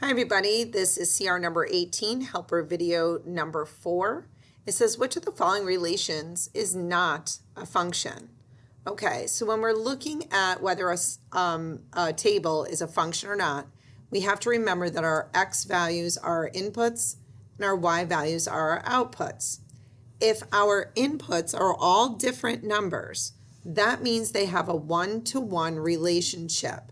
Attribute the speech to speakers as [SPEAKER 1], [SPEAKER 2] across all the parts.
[SPEAKER 1] Hi everybody, this is CR number 18, helper video number 4. It says, which of the following relations is not a function? Okay, so when we're looking at whether a table is a function or not, we have to remember that our x values are our inputs and our y values are our outputs. If our inputs are all different numbers, that means they have a one-to-one relationship.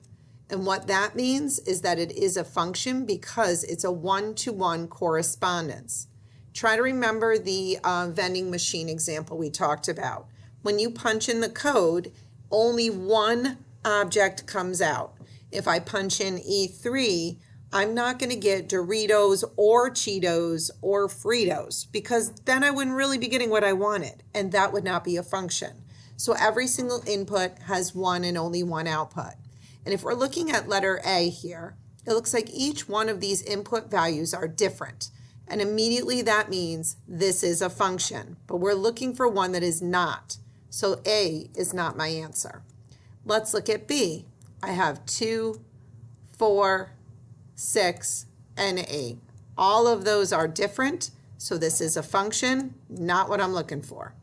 [SPEAKER 1] And what that means is that it is a function because it's a one-to-one correspondence. Try to remember the vending machine example we talked about. When you punch in the code, only one object comes out. If I punch in E3, I'm not going to get Doritos or Cheetos or Fritos because then I wouldn't really be getting what I wanted, and that would not be a function. So every single input has one and only one output. And if we're looking at letter A here, it looks like each one of these input values are different. And immediately that means this is a function, but we're looking for one that is not. So A is not my answer. Let's look at B. I have 2, 4, 6, and 8. All of those are different, so this is a function, not what I'm looking for.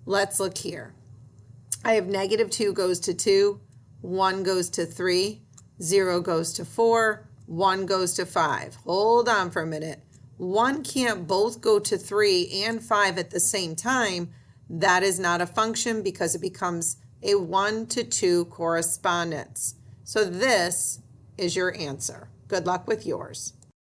[SPEAKER 1] Let's look here. I have -2 goes to 2. 1 goes to 3, 0 goes to 4, 1 goes to 5. Hold on for a minute. 1 can't both go to 3 and 5 at the same time. That is not a function because it becomes a 1-to-2 correspondence. So this is your answer. Good luck with yours.